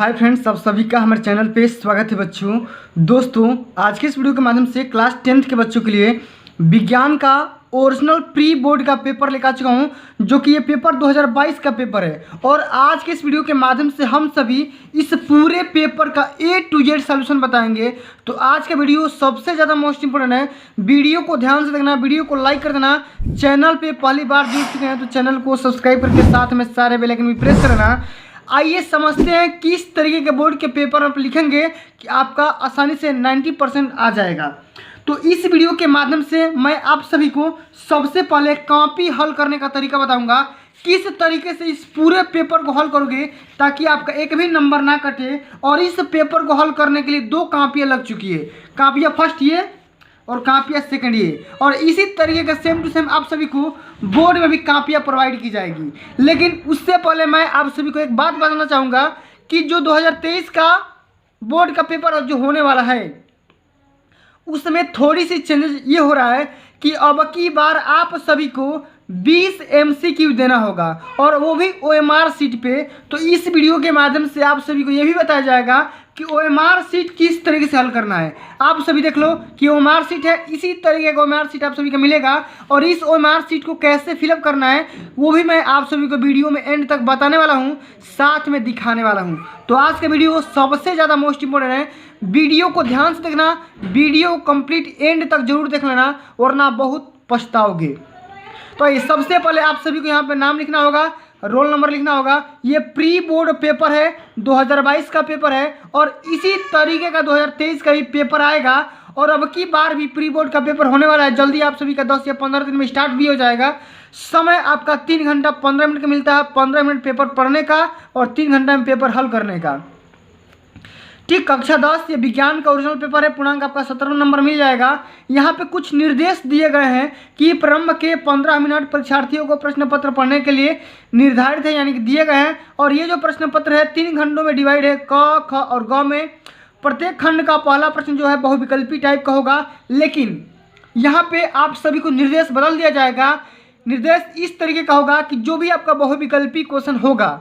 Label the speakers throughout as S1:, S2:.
S1: Hi friends, आप सभी का हमारे चैनल पे स्वागत है बच्चों। दोस्तों, आज के इस वीडियो के माध्यम से क्लास 10th के बच्चों के लिए विज्ञान का ओरिजिनल प्री बोर्ड का पेपर लेकर आ चुका हूँ, जो कि ये पेपर 2022 का पेपर है। और आज के इस वीडियो के माध्यम से हम सभी इस पूरे पेपर का A to Z सॉल्यूशन बताएंगे। तो आज का वीडियो सबसे ज़्यादा मोस्ट इंपोर्टेंट है। वीडियो को ध्यान से देखना, वीडियो को लाइक कर देना। चैनल पे पहली बार जुड़ चुके हैं तो चैनल को सब्सक्राइब करके साथ में सारे बेल आइकन भी प्रेस करना। आइए समझते हैं किस तरीके के बोर्ड के पेपर आप लिखेंगे कि आपका आसानी से 90% आ जाएगा। तो इस वीडियो के माध्यम से मैं आप सभी को सबसे पहले कॉपी हल करने का तरीका बताऊंगा। किस तरीके से इस पूरे पेपर को हल करोगे ताकि आपका एक भी नंबर ना कटे। और इस पेपर को हल करने के लिए 2 कापियाँ लग चुकी है, कापियाँ फर्स्ट ये और कापियाँ सेकंड ये। और इसी तरीके का सेम टू सेम आप सभी को बोर्ड में भी कापियाँ प्रोवाइड की जाएगी। लेकिन उससे पहले मैं आप सभी को एक बात बताना चाहूँगा कि जो 2023 का बोर्ड का पेपर जो होने वाला है उसमें थोड़ी सी चेंजेस ये हो रहा है कि अब की बार आप सभी को 20 MCQ देना होगा, और वो भी OMR सीट पे। तो इस वीडियो के माध्यम से आप सभी को ये भी बताया जाएगा कि OMR सीट किस तरीके से हल करना है। आप सभी देख लो कि OMR सीट है, इसी तरीके का OMR सीट आप सभी का मिलेगा। और इस OMR सीट को कैसे फिलअप करना है वो भी मैं आप सभी को वीडियो में एंड तक बताने वाला हूँ, साथ में दिखाने वाला हूँ। तो आज का वीडियो सबसे ज़्यादा मोस्ट इंपॉर्टेंट है। वीडियो को ध्यान से देखना, वीडियो कंप्लीट एंड तक जरूर देख लेना, वरना बहुत पछताओगे। तो ये सबसे पहले आप सभी को यहाँ पे नाम लिखना होगा, रोल नंबर लिखना होगा। ये प्री बोर्ड पेपर है, 2022 का पेपर है। और इसी तरीके का 2023 का भी पेपर आएगा। और अब की बार भी प्री बोर्ड का पेपर होने वाला है जल्दी। आप सभी का 10 या 15 दिन में स्टार्ट भी हो जाएगा। समय आपका 3 घंटा 15 मिनट का मिलता है। 15 मिनट पेपर पढ़ने का और 3 घंटा में पेपर हल करने का। ठीक, कक्षा 10 ये विज्ञान का ओरिजिनल पेपर है। पूर्णांक आपका 17 नंबर मिल जाएगा। यहाँ पे कुछ निर्देश दिए गए हैं कि प्रारंभ के 15 मिनट परीक्षार्थियों को प्रश्न पत्र पढ़ने के लिए निर्धारित है, यानी कि दिए गए हैं। और ये जो प्रश्न पत्र है 3 खंडों में डिवाइड है, क, ख और ग में। प्रत्येक खंड का पहला प्रश्न जो है बहुविकल्पी टाइप का होगा। लेकिन यहाँ पे आप सभी को निर्देश बदल दिया जाएगा। निर्देश इस तरीके का होगा कि जो भी आपका बहुविकल्पी क्वेश्चन होगा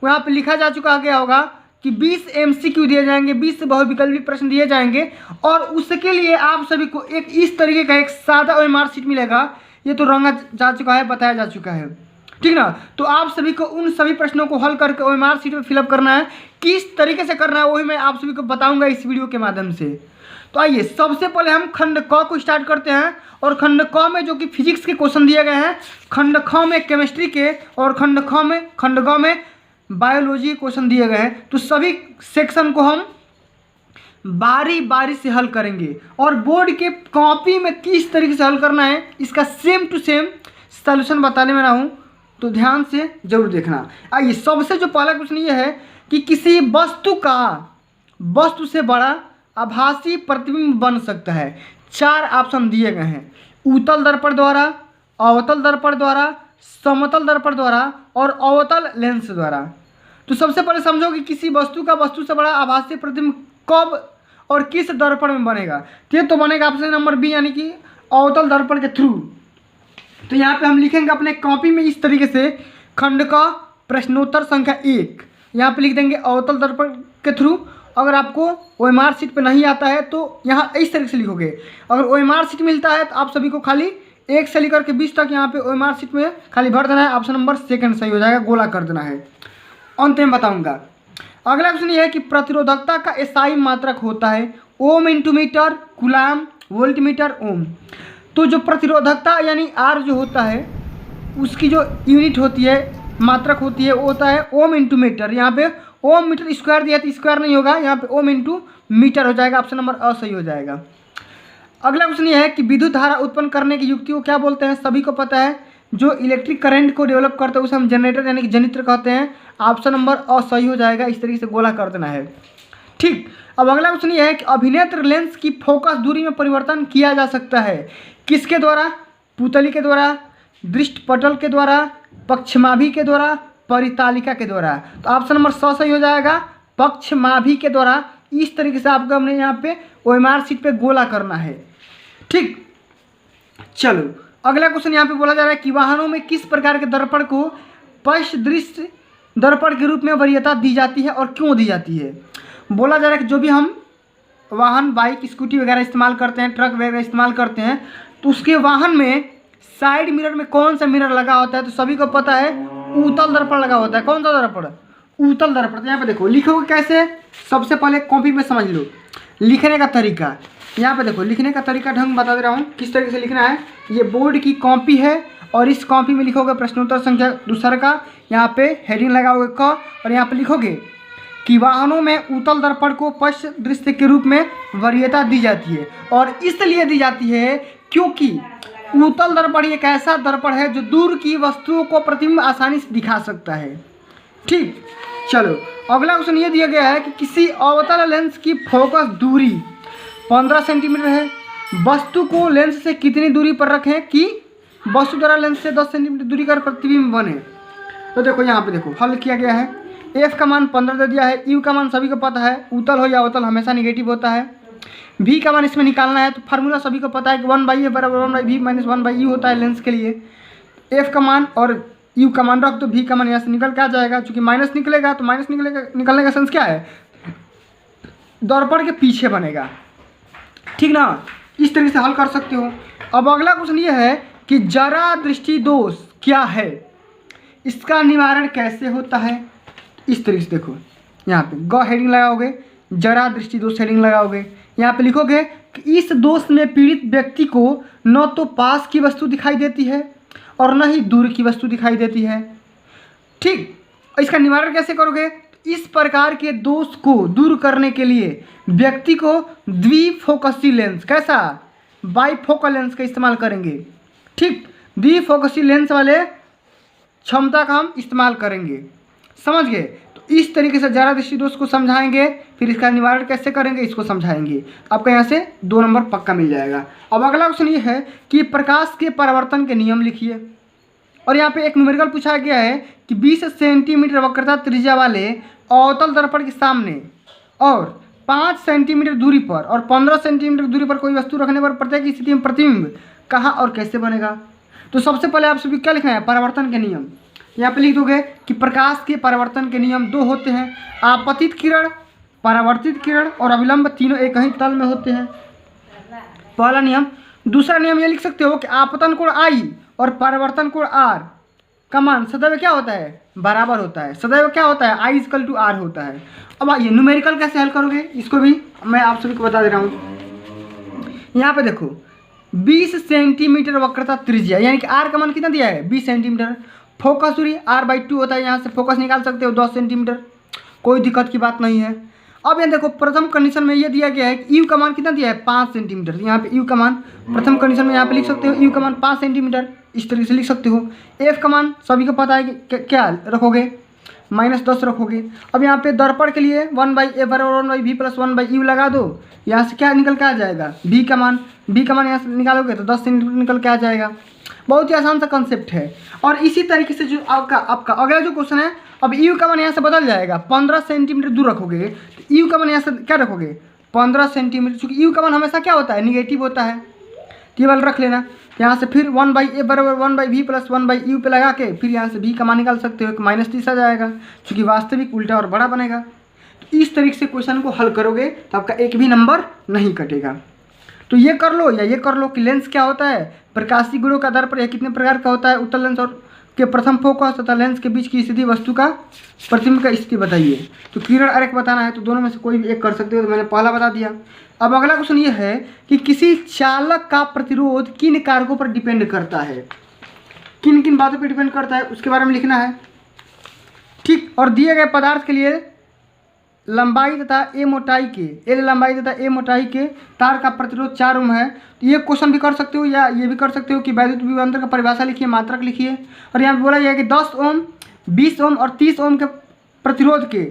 S1: वो यहाँ पे लिखा जा चुका गया होगा कि 20 MCQ दिए जाएंगे, 20 बहुविकल्पी प्रश्न दिए जाएंगे। और उसके लिए आप सभी को एक इस तरीके का एक सादा OMR सीट मिलेगा। ये तो रंगा जा चुका है, बताया जा चुका है, ठीक ना। तो आप सभी को उन सभी प्रश्नों को हल करके OMR सीट में फिलअप करना है। किस तरीके से करना है वही मैं आप सभी को बताऊंगा इस वीडियो के माध्यम से। तो आइए सबसे पहले हम खंड क को स्टार्ट करते हैं। और खंड क में जो कि फिजिक्स के क्वेश्चन दिए गए हैं, खंड ख में केमिस्ट्री के, और खंड ग में बायोलॉजी क्वेश्चन दिए गए हैं। तो सभी सेक्शन को हम बारी बारी से हल करेंगे। और बोर्ड के कॉपी में किस तरीके से हल करना है इसका सेम टू सेम सॉल्यूशन बताने में रहा हूँ, तो ध्यान से जरूर देखना। आइए सबसे जो पहला क्वेश्चन ये है कि किसी वस्तु से बड़ा आभासी प्रतिबिंब बन सकता है। 4 ऑप्शन दिए गए हैं, उत्तल दर्पण द्वारा, अवतल दर्पण द्वारा, समतल दर्पण द्वारा और अवतल लेंस द्वारा। तो सबसे पहले समझो कि किसी वस्तु का वस्तु से बड़ा आभासी प्रतिबिंब कब और किस दर्पण में बनेगा। तो बनेगा ऑप्शन नंबर बी, यानी कि अवतल दर्पण के थ्रू। तो यहाँ पे हम लिखेंगे अपने कॉपी में इस तरीके से, खंड का प्रश्नोत्तर संख्या 1 यहाँ पे लिख देंगे अवतल दर्पण के थ्रू। अगर आपको OMR सीट पे नहीं आता है तो यहाँ इस तरीके से लिखोगे। अगर OMR सीट मिलता है तो आप सभी को खाली 1 से लेकर के 20 तक यहाँ पे OMR सीट में खाली भर देना है। ऑप्शन नंबर सेकंड सही हो जाएगा, गोला कर देना है। अंत में बताऊंगा। अगला ऑप्शन ये है कि प्रतिरोधकता का SI मात्रक होता है ohm into metre, coulomb, voltmeter, ohm. तो जो प्रतिरोधकता यानी R जो होता है उसकी जो यूनिट होती है, मात्रक होती है, वो होता है ओम इंटू मीटर। यहाँ पे ओम मीटर स्क्वायर दिया तो स्क्वायर नहीं होगा, यहाँ पे ओम इंटू मीटर हो जाएगा। ऑप्शन नंबर अ सही हो जाएगा। अगला क्वेश्चन ये है कि विद्युत धारा उत्पन्न करने की युक्ति को क्या बोलते हैं। सभी को पता है, जो इलेक्ट्रिक करंट को डेवलप करते हैं उसे हम जनरेटर यानी कि जनित्र कहते हैं। ऑप्शन नंबर अ सही हो जाएगा। इस तरीके से गोला कर देना है, ठीक। अब अगला क्वेश्चन ये है कि अभिनेत्र लेंस की फोकस दूरी में परिवर्तन किया जा सकता है। किसके द्वारा? पुतली के द्वारा, दृष्टिपटल के द्वारा, पक्षमाभि के द्वारा, परितालिका के द्वारा। तो ऑप्शन नंबर सही हो जाएगा, पक्षमाभि के द्वारा। इस तरीके से आपको हमने यहाँ पे OMR सीट पे गोला करना है, ठीक। चलो अगला क्वेश्चन यहाँ पे बोला जा रहा है कि वाहनों में किस प्रकार के दर्पण को पश्च दृश्य दर्पण के रूप में वरीयता दी जाती है और क्यों दी जाती है? बोला जा रहा है कि जो भी हम वाहन, बाइक, स्कूटी वगैरह इस्तेमाल करते हैं, ट्रक वगैरह इस्तेमाल करते हैं, तो उसके वाहन में साइड मिरर में कौन सा मिरर लगा होता है? तो सभी को पता है उत्तल दर्पण लगा होता है। कौन सा दर्पण? उत्तल दर्पण। तो यहाँ पे देखो लिखोगे कैसे, सबसे पहले कॉपी में समझ लो लिखने का तरीका। यहाँ पे देखो लिखने का तरीका ढंग बता दे रहा हूँ किस तरीके से लिखना है। ये बोर्ड की कॉपी है और इस कॉपी में लिखोगे प्रश्नोत्तर संख्या दूसरा का, यहाँ पे हेडिंग लगाओगे क, और यहाँ पे लिखोगे कि वाहनों में उत्तल दर्पण को पश्च दृश्य के रूप में वरीयता दी जाती है, और इसलिए दी जाती है क्योंकि उत्तल दर्पण एक ऐसा दर्पण है जो दूर की वस्तुओं को प्रतिबिंब आसानी से दिखा सकता है। ठीक, चलो अगला क्वेश्चन ये दिया गया है कि किसी अवतल लेंस की फोकस दूरी 15 सेंटीमीटर है, वस्तु को लेंस से कितनी दूरी पर रखें कि वस्तु द्वारा लेंस से 10 सेंटीमीटर दूरी का प्रतिबिंब बने? तो देखो यहाँ पे देखो हल किया गया है। एफ का मान 15 दे दिया है, यू का मान सभी को पता है, उत्तल हो या अवतल हमेशा निगेटिव होता है। भी का मान इसमें निकालना है, तो फार्मूला सभी को पता है कि 1/a बराबर 1/v माइनस 1/u होता है लेंस के लिए। एफ का मान और यू का मान रख दो, भी का मान यहाँ से निकल के आ जाएगा। चूँकि माइनस निकलेगा तो माइनस निकलने का सेंस क्या है? दर्पण के पीछे बनेगा। ठीक ना, इस तरीके से हल कर सकते हो। अब अगला क्वेश्चन ये है कि जरा दृष्टि दोष क्या है, इसका निवारण कैसे होता है? इस तरीके से देखो यहाँ पे ग हेडिंग लगाओगे, जरा दृष्टि दोष हेडिंग लगाओगे, यहाँ पे लिखोगे कि इस दोष में पीड़ित व्यक्ति को न तो पास की वस्तु दिखाई देती है और न ही दूर की वस्तु दिखाई देती है। ठीक, इसका निवारण कैसे करोगे? इस प्रकार के दोष को दूर करने के लिए व्यक्ति को द्विफोकसी लेंस, कैसा? बाइफोकल लेंस का इस्तेमाल करेंगे। ठीक, द्विफोकसी लेंस वाले क्षमता का हम इस्तेमाल करेंगे। समझ गए? तो इस तरीके से जरा दृष्टि दोष को समझाएंगे, फिर इसका निवारण कैसे करेंगे इसको समझाएंगे। आपको यहाँ से 2 नंबर पक्का मिल जाएगा। अब अगला क्वेश्चन ये है कि प्रकाश के परावर्तन के नियम लिखिए, और यहाँ पे एक न्यूमेरिकल पूछा गया है कि 20 सेंटीमीटर वक्रता त्रिज्या वाले अवतल दर्पण के सामने और 5 सेंटीमीटर दूरी पर और 15 सेंटीमीटर दूरी पर कोई वस्तु रखने पर प्रत्येक स्थिति में प्रतिबिंब कहाँ और कैसे बनेगा? तो सबसे पहले आप सभी क्या लिखना है? परावर्तन के नियम। यहाँ पे लिख दोगे कि प्रकाश के परावर्तन के नियम 2 होते हैं, आपतित किरण, परावर्तित किरण और अविलंब, तीनों एक ही तल में होते हैं। पहला नियम। दूसरा नियम ये लिख सकते हो कि आपतन कोण I और परावर्तन कोण R का मान सदैव क्या होता है? बराबर होता है। सदैव क्या होता है? I = R होता है। अब आइए न्यूमेरिकल कैसे हल करोगे इसको भी मैं आप सभी को बता दे रहा हूँ। यहाँ पे देखो 20 सेंटीमीटर वक्रता त्रिज्या, यानी कि R का मान कितना दिया है? 20 सेंटीमीटर। फोकस दूरी R/2 होता है, यहाँ से फोकस निकाल सकते हो 10 सेंटीमीटर, कोई दिक्कत की बात नहीं है। अब यहाँ देखो प्रथम कंडीशन में ये दिया गया है कि यू का मान कितना दिया है? 5 सेंटीमीटर। यहाँ पे यू का मान प्रथम कंडीशन में यहाँ पे लिख सकते हो, यू का मान 5 सेंटीमीटर, इस तरीके से लिख सकते हो। एफ का मान सभी को पता है कि क्या रखोगे? -10 रखोगे। अब यहाँ पे दर्पण के लिए 1/a बराबर 1/v + 1/u लगा दो, यहाँ से क्या निकल के आ जाएगा? बी का मान यहाँ से निकालोगे तो 10 सेंटीमीटर निकल के आ जाएगा। बहुत ही आसान सा कंसेप्ट है। और इसी तरीके से जो आपका अगला जो क्वेश्चन है, अब यू का मान यहाँ से बदल जाएगा, 15 सेंटीमीटर दूर रखोगे तो यू का मान यहाँ से क्या रखोगे? 15 सेंटीमीटर, चूँकि यू का मान हमेशा क्या होता है? निगेटिव होता है। केवल रख लेना। यहाँ से फिर 1/a बराबर 1/v + 1/u पे लगा के फिर यहाँ से भी का मान निकाल सकते हो, -30 आ जाएगा, चूँकि वास्तविक उल्टा और बड़ा बनेगा। तो इस तरीके से क्वेश्चन को हल करोगे तो आपका एक भी नंबर नहीं कटेगा। तो ये कर लो या ये कर लो कि लेंस क्या होता है? प्रकाशीय गुणों का दर्पण यह कितने प्रकार का होता है? उत्तल लेंस और के प्रथम फोकस तथा लेंस के बीच की स्थिति, वस्तु का प्रतिबिंब का स्थिति बताइए। तो किरण आरेख बताना है, तो दोनों में से कोई भी एक कर सकते हो, तो मैंने पहला बता दिया। अब अगला क्वेश्चन ये है कि किसी चालक का प्रतिरोध किन कारकों पर डिपेंड करता है? किन किन बातों पर डिपेंड करता है उसके बारे में लिखना है। ठीक, और दिए गए पदार्थ के लिए लंबाई तथा ए मोटाई के, एल लंबाई तथा ए मोटाई के तार का प्रतिरोध 4 ओम है। तो ये क्वेश्चन भी कर सकते हो या ये भी कर सकते हो कि वैद्युत विभवांतर का परिभाषा लिखिए, मात्रक लिखिए। और यहाँ पे बोला गया है कि 10 ओम, 20 ओम और 30 ओम के प्रतिरोध के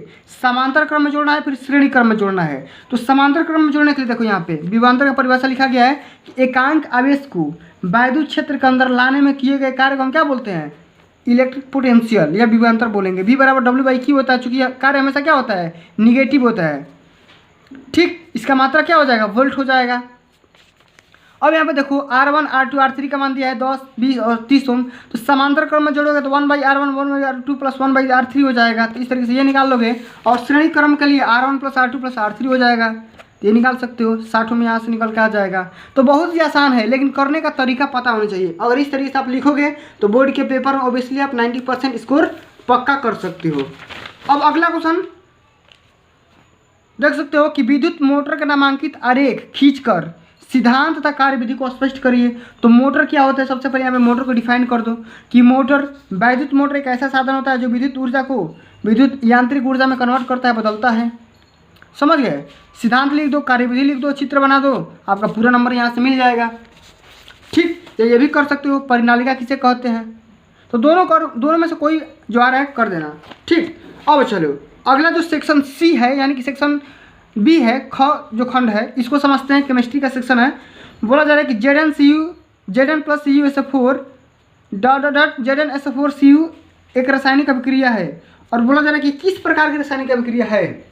S1: समांतर क्रम में जोड़ना है, फिर श्रेणी क्रम में जोड़ना है। तो समांतर क्रम में जोड़ने के लिए देखो यहाँ पे विभवांतर का परिभाषा लिखा गया है कि एकांक आवेश को वैद्युत क्षेत्र के अंदर लाने में किए गए कार्य को हम क्या बोलते हैं? इलेक्ट्रिक पोटेंशियल या विभवांतर बोलेंगे। V = W/Q होता है, चूँकि कार्य हमेशा क्या होता है? निगेटिव होता है। ठीक, इसका मात्रा क्या हो जाएगा? वोल्ट हो जाएगा। अब यहाँ पे देखो R1 R2 R3 का मान दिया है 10 20 और 30 ओम। तो समांतर क्रम में जोड़ोगे तो 1/R1 1/R2 प्लस 1/R3 हो जाएगा। तो इस तरीके से ये निकाल लोगे। और श्रेणी क्रम के लिए R1 plus R2 plus R3 हो जाएगा। तो ये निकाल सकते हो, 60 में यहाँ से निकल के आ जाएगा। तो बहुत ही आसान है, लेकिन करने का तरीका पता होना चाहिए। अगर इस तरीके से आप लिखोगे तो बोर्ड के पेपर में ऑब्वियसली आप 90% स्कोर पक्का कर सकते हो। अब अगला क्वेश्चन देख सकते हो कि विद्युत मोटर का नामांकित आरेख खींचकर सिद्धांत तथा कार्यविधि को स्पष्ट करिए। तो मोटर क्या होता है, सबसे पहले यहाँ पे मोटर को डिफाइन कर दो कि वैद्युत मोटर एक ऐसा साधन होता है जो विद्युत ऊर्जा को विद्युत यांत्रिक ऊर्जा में कन्वर्ट करता है, बदलता है। समझ गए। सिद्धांत लिख दो, कार्यविधि लिख दो, चित्र बना दो, आपका पूरा नंबर यहाँ से मिल जाएगा। ठीक, ये भी कर सकते हो। परिनालिका किसे कहते हैं, तो दोनों में से कोई जो आ रहा है कर देना। ठीक, अब चलो अगला जो सेक्शन सी है यानी कि सेक्शन बी है, ख जो खंड है, इसको समझते हैं। केमिस्ट्री का सेक्शन है। बोला जा रहा है कि Zn plus CuSO4 Zn SO4 Cu एक रासायनिक अभिक्रिया है। और बोला जा रहा है कि किस प्रकार की रासायनिक अभिक्रिया है,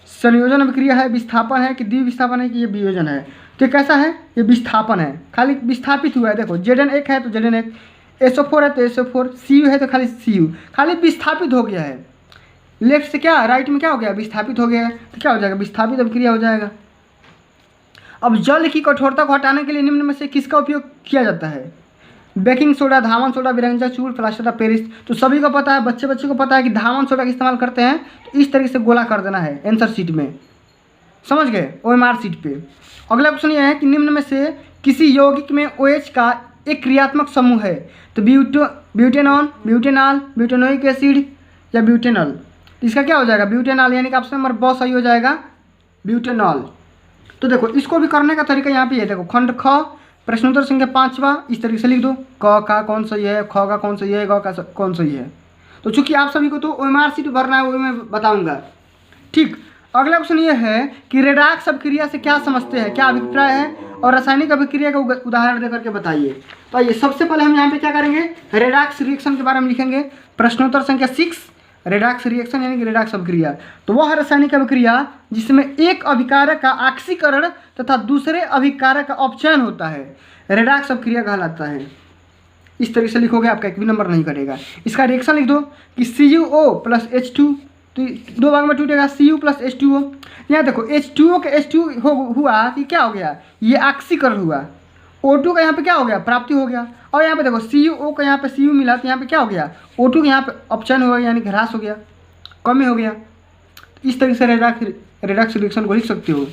S1: संयोजन अभिक्रिया है, विस्थापन है कि द्विविस्थापन है कि ये वियोजन है। तो कैसा है, ये विस्थापन है, खाली विस्थापित हुआ है। देखो Zn एक है तो Zn एक, SO4 है तो SO4, Cu है तो खाली Cu, खाली विस्थापित हो गया है। लेफ्ट से क्या राइट में क्या हो गया, विस्थापित हो गया है। तो क्या हो जाएगा, विस्थापित अभिक्रिया हो जाएगा। अब जल की कठोरता को हटाने के लिए निम्न में से किसका उपयोग किया जाता है, बेकिंग सोडा, धावन सोडा, विरंजा चूर्ण, प्लास्टर ऑफ पेरिस। तो सभी को पता है, बच्चे को पता है कि धावन सोडा का इस्तेमाल करते हैं। तो इस तरीके से गोला कर देना है आंसर शीट में, समझ गए, OMR शीट पे। अगला क्वेश्चन यह है कि निम्न में से किसी यौगिक में OH का एक क्रियात्मक समूह है। तो ब्यूटेनॉन, ब्यूटेनॉल, ब्यूटेनोइक एसिड या ब्यूटेनॉल। इसका क्या हो जाएगा, ब्यूटेनॉल, यानी कि ऑप्शन नंबर ब सही हो जाएगा, ब्यूटेनॉल। तो देखो इसको भी करने का तरीका यहाँ पे है। देखो खंड ख प्रश्नोत्तर संख्या 5वां, इस तरीके से लिख दो। क का कौन सही है, ख का कौन सही है, ग का कौन सही है। तो चूंकि आप सभी को तो OMR शीट भरना है, वो मैं बताऊंगा। ठीक, अगला क्वेश्चन ये है कि रेडॉक्स अभिक्रिया से क्या समझते हैं, क्या अभिप्राय है, और रासायनिक अभिक्रिया का उदाहरण देकर के बताइए। तो आइए सबसे पहले हम यहाँ पे क्या करेंगे, रेडॉक्स रिएक्शन के बारे में लिखेंगे। प्रश्नोत्तर संख्या 6, रेडॉक्स रिएक्शन यानी कि रेडॉक्स अभिक्रिया। तो वह रासायनिक अभिक्रिया जिसमें एक अभिकारक का ऑक्सीकरण तथा दूसरे अभिकारक का अपचयन होता है, रेडॉक्स अभिक्रिया कहलाता है। इस तरीके से लिखोगे, आपका एक भी नंबर नहीं कटेगा। इसका रिएक्शन लिख दो कि CuO प्लस H2, तो दो भाग में टूटेगा, Cu प्लस H2O। यहाँ देखो H2O के H2 हुआ कि क्या हो गया, ये ऑक्सीकरण हुआ। O2 का यहाँ पे क्या हो गया, प्राप्ति हो गया। और यहाँ पे देखो CuO का यहाँ पे Cu मिला, तो यहाँ पे क्या हो गया, O2 के यहाँ पे अपचयन हो गया, यानी ह्रास हो गया, कमी हो गया। इस तरीके से रेडॉक्स रिएक्शन को लिख सकते हो।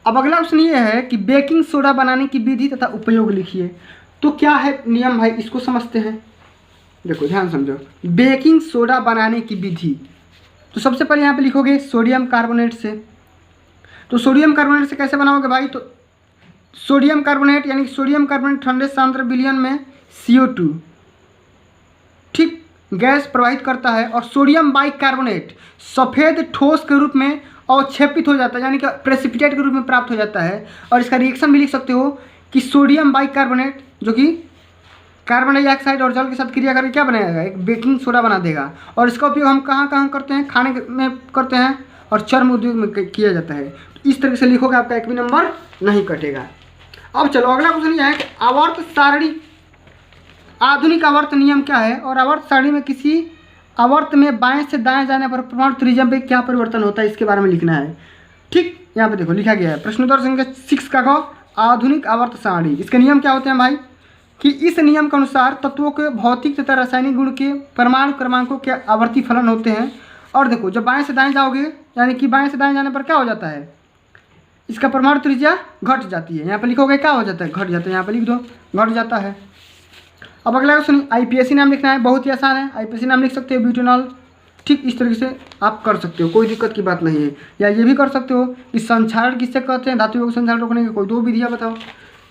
S1: अब अगला क्वेश्चन ये है कि बेकिंग सोडा बनाने की विधि तथा उपयोग लिखिए। तो क्या है नियम भाई, इसको समझते हैं। देखो ध्यान समझो, बेकिंग सोडा बनाने की विधि। तो सबसे पहले यहाँ पे लिखोगे सोडियम कार्बोनेट से। तो सोडियम कार्बोनेट से कैसे बनाओगे भाई, तो सोडियम कार्बोनेट यानी सोडियम कार्बोनेट ठंडे सांद्र विलयन में CO2 ठीक गैस प्रवाहित करता है, और सोडियम बाइकार्बोनेट सफ़ेद ठोस के रूप में अवक्षेपित हो जाता है, यानी कि प्रेसिपिटेट के रूप में प्राप्त हो जाता है। और इसका रिएक्शन भी लिख सकते हो कि सोडियम बाइकार्बोनेट जो कि कार्बन डाइऑक्साइड और जल के साथ क्रिया करके क्या बनाएगा, एक बेकिंग सोडा बना देगा। और इसका उपयोग हम कहाँ कहाँ करते हैं, खाने में करते हैं और चर्म उद्योग में किया जाता है। तो इस तरीके से लिखोगे, आपका एक भी नंबर नहीं कटेगा। अब चलो अगला क्वेश्चन यह है कि आवर्त सारणी, आधुनिक आवर्त नियम क्या है, और आवर्त सारणी में किसी आवर्त में बाएं से दाएं जाने पर परमाणु त्रिज्या में क्या परिवर्तन होता है, इसके बारे में लिखना है। ठीक, यहाँ पे देखो लिखा गया है प्रश्नोत्तर संख्या 6 का आधुनिक आवर्त सारणी। इसके नियम क्या होते हैं भाई, कि इस नियम के अनुसार तत्वों के भौतिक तथा रासायनिक गुण के परमाणु क्रमांकों के आवर्ती फलन होते हैं। और देखो जब बाएं से दाएं जाओगे, यानी कि बाएं से दाएं जाने पर क्या हो जाता है, इसका परमाणु त्रिज्या घट जाती है। यहाँ पे लिखोगे क्या हो जाता है, घट जाता है। यहाँ पे लिख दो घट जाता है। अब अगला क्वेश्चन IPSC नाम लिखना है, बहुत ही आसान है। IPSC नाम लिख सकते हो ब्यूटेनॉल। ठीक इस तरीके से आप कर सकते हो, कोई दिक्कत की बात नहीं है। या ये भी कर सकते हो कि संक्षारण किससे कहते हैं, धातुओं को संक्षारण रोकने की कोई दो विधियाँ बताओ।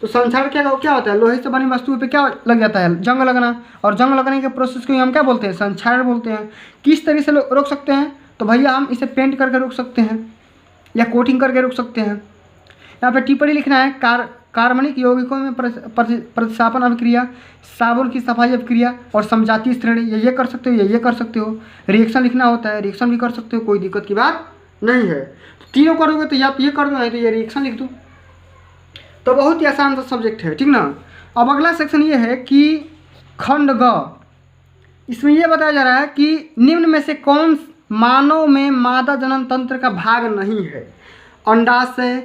S1: तो संक्षारण क्या होता है, लोहे से बनी वस्तुओं पे क्या लग जाता है, जंग लगना। और जंग लगने के प्रोसेस को हम क्या बोलते हैं, संक्षारण बोलते हैं। किस तरीके से रोक सकते हैं, तो भैया हम इसे पेंट करके रोक सकते हैं या कोटिंग करके रोक सकते हैं। यहाँ पे टिप्पणी लिखना है, कार्बनिक यौगिकों में प्रतिस्थापन अभिक्रिया, साबुन की सफाई अभिक्रिया और समजातीय श्रेणी, ये कर सकते हो, ये कर सकते हो। रिएक्शन लिखना होता है, रिएक्शन भी कर सकते हो, कोई दिक्कत की बात नहीं है। तो तीनों करोगे तो या तो ये कर दो, नहीं तो ये रिएक्शन लिख दो। तो बहुत ही आसान सा सब्जेक्ट है, ठीक ना। अब अगला सेक्शन ये है कि खंड ग, इसमें यह बताया जा रहा है कि निम्न में से कौन मानव में मादा जनन तंत्र का भाग नहीं है? अंडाशय,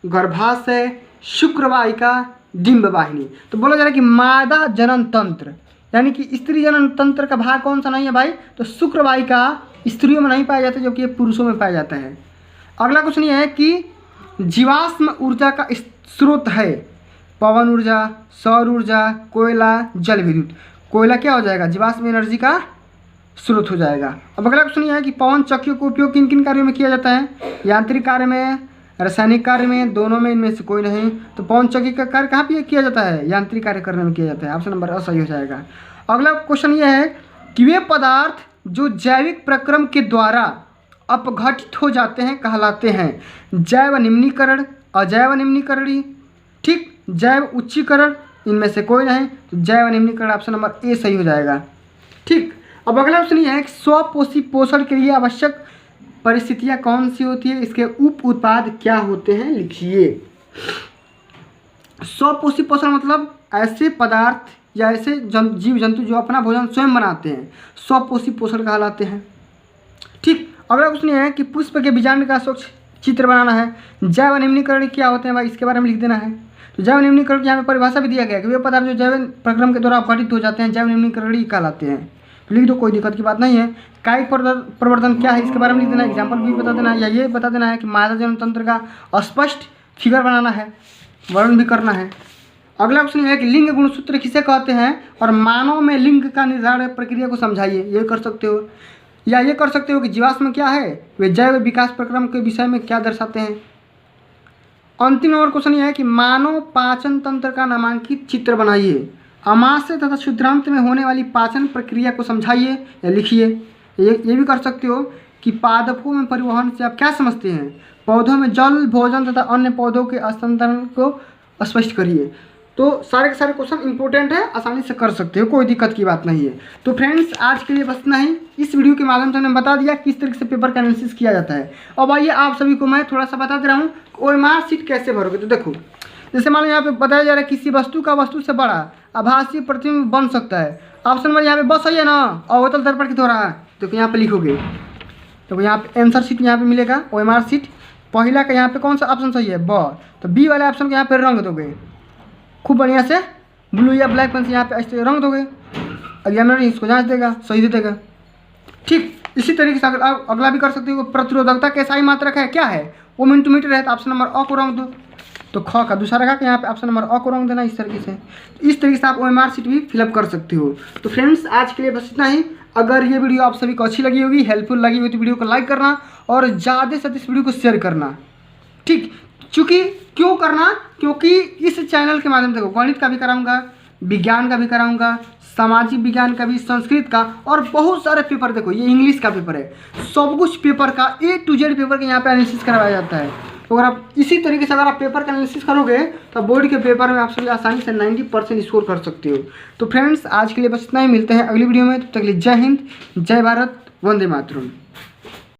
S1: गर्भाशय, शुक्रवाहिका, डिंब वाहिनी। तो बोला जा रहा है कि मादा जनन तंत्र यानी कि स्त्री जनन तंत्र का भाग कौन सा नहीं है भाई? तो शुक्रवाहिका स्त्रियों में नहीं पाया जाता, जबकि ये पुरुषों में पाया जाता है। अगला क्वेश्चन ये है कि जीवाश्म ऊर्जा का स्रोत है पवन ऊर्जा, सौर ऊर्जा, कोयला, जल विद्युत। कोयला क्या हो जाएगा? जीवाश्म एनर्जी का स्रोत हो जाएगा। अब अगला क्वेश्चन ये है कि पवन चक्कियों का उपयोग किन किन कार्यों में किया जाता है? यांत्रिक कार्य में, रासायनिक कार्य में, दोनों में, इनमें से कोई नहीं। तो पवन चक्की का कार्य कहाँ पे किया जाता है? यांत्रिक कार्य करने में किया जाता है। ऑप्शन नंबर अ सही हो जाएगा। अगला क्वेश्चन ये है कि वे पदार्थ जो जैविक प्रक्रम के द्वारा अपघटित हो जाते हैं कहलाते हैं जैव निम्नीकरण, अजैव निम्नीकरणीय, ठीक, जैव उच्चीकरण, इनमें से कोई नहीं। तो जैव निम्नीकरण ऑप्शन नंबर ए सही हो जाएगा, ठीक। अब अगला ऑप्शन ये है कि स्वपोषी पोषण के लिए आवश्यक परिस्थितियां कौन सी होती है? इसके उप उत्पाद क्या होते हैं? लिखिए। स्वपोषी पोषण मतलब ऐसे पदार्थ या ऐसे जीव जंतु जो अपना भोजन स्वयं बनाते हैं, स्वपोषी पोषण कहलाते हैं, ठीक। अगला क्वेश्चन ये है कि पुष्प के बीजांड का स्वच्छ चित्र बनाना है। जैव निम्नीकरण क्या होते हैं भाई? इसके बारे में लिख देना है। तो जैव निम्नीकरण की यहाँ पे परिभाषा भी दिया गया है कि वे पदार्थ जो जैव प्रक्रम के द्वारा अपघटित हो जाते हैं जैव निम्नीकरणीय कहलाते हैं। तो लिख दो, कोई दिक्कत की बात नहीं है। कायिक प्रवर्धन क्या है? इसके बारे में लिख देना, एग्जाम्पल भी बता देना है, या ये बता देना है कि मादा जनन तंत्र का स्पष्ट फिगर बनाना है, वर्णन भी करना है। अगला क्वेश्चन है कि लिंग गुणसूत्र किसे कहते हैं और मानव में लिंग का निर्धारण प्रक्रिया को समझाइए। ये कर सकते हो, या ये कर सकते हो कि जीवाश्म क्या है, वे जैव विकास प्रक्रम के विषय में क्या दर्शाते हैं। अंतिम नंबर क्वेश्चन ये है कि मानव पाचन तंत्र का नामांकित चित्र बनाइए। आमाशय तथा क्षुद्रांत में होने वाली पाचन प्रक्रिया को समझाइए या लिखिए। ये भी कर सकते हो कि पादपों में परिवहन से आप क्या समझते हैं? पौधों में जल, भोजन तथा अन्य पौधों के हस्तांतरण को स्पष्ट करिए। तो सारे के सारे क्वेश्चन इंपॉर्टेंट है, आसानी से कर सकते हो, कोई दिक्कत की बात नहीं है। तो फ्रेंड्स आज के लिए बस इतना ही। इस वीडियो के माध्यम से हमने बता दिया किस तरीके से पेपर का एनालिसिस किया जाता है। अब आइए आप सभी को मैं थोड़ा सा बता दे रहा हूँ ओएमआर शीट कैसे भरोगे। तो देखो, जैसे मान लो यहाँ पे बताया जा रहा है किसी वस्तु का वस्तु से बड़ा आभासी प्रतिबिंब बन सकता है। ऑप्शन नंबर यहाँ पे बस सही है ना, अवतल दर्पण की तरह। तो यहाँ पे लिखोगे, तो यहाँ पे आंसर शीट यहाँ पे मिलेगा ओएमआर शीट। पहला का यहाँ पे कौन सा ऑप्शन सही है? ब। तो बी वाले ऑप्शन को यहाँ पे रंग दोगे खूब बढ़िया से, ब्लू या ब्लैक पेन से यहाँ पे ऐसे रंग दोगे, एग्जामिनर इसको जांच देगा, सही दे देगा, ठीक। इसी तरीके से अगला भी कर सकते हो। प्रतिरोधकता के SI मात्रक है, क्या है? वो मिनट मीटर है। तो ऑप्शन नंबर अ को रंग दो। तो ख का दूसरा रखा कि यहाँ पे ऑप्शन नंबर अ को रंग देना। इस तरीके से आप ओएमआर शीट भी फिलअप कर सकते हो। तो फ्रेंड्स आज के लिए बस इतना ही। अगर ये वीडियो आप सभी को अच्छी लगी होगी, हेल्पफुल लगी हुई तो वीडियो को लाइक करना और ज़्यादा से ज़्यादा इस वीडियो को शेयर करना, ठीक। क्यों करना? क्योंकि इस चैनल के माध्यम से गणित का भी कराऊंगा, विज्ञान का भी कराऊंगा, सामाजिक विज्ञान का भी, संस्कृत का, और बहुत सारे पेपर। देखो ये इंग्लिश का पेपर है, सब कुछ पेपर का A to Z पेपर का यहाँ पे एनालिसिस करवाया जाता है। तो अगर आप इसी तरीके से अगर आप पेपर का एनालिसिस करोगे तो बोर्ड के पेपर में आप सभी आसानी से 90% स्कोर कर सकते हो। तो फ्रेंड्स आज के लिए बस इतना ही, मिलते हैं अगली वीडियो में। तब तक के लिए जय हिंद, जय भारत, वंदे मातरम।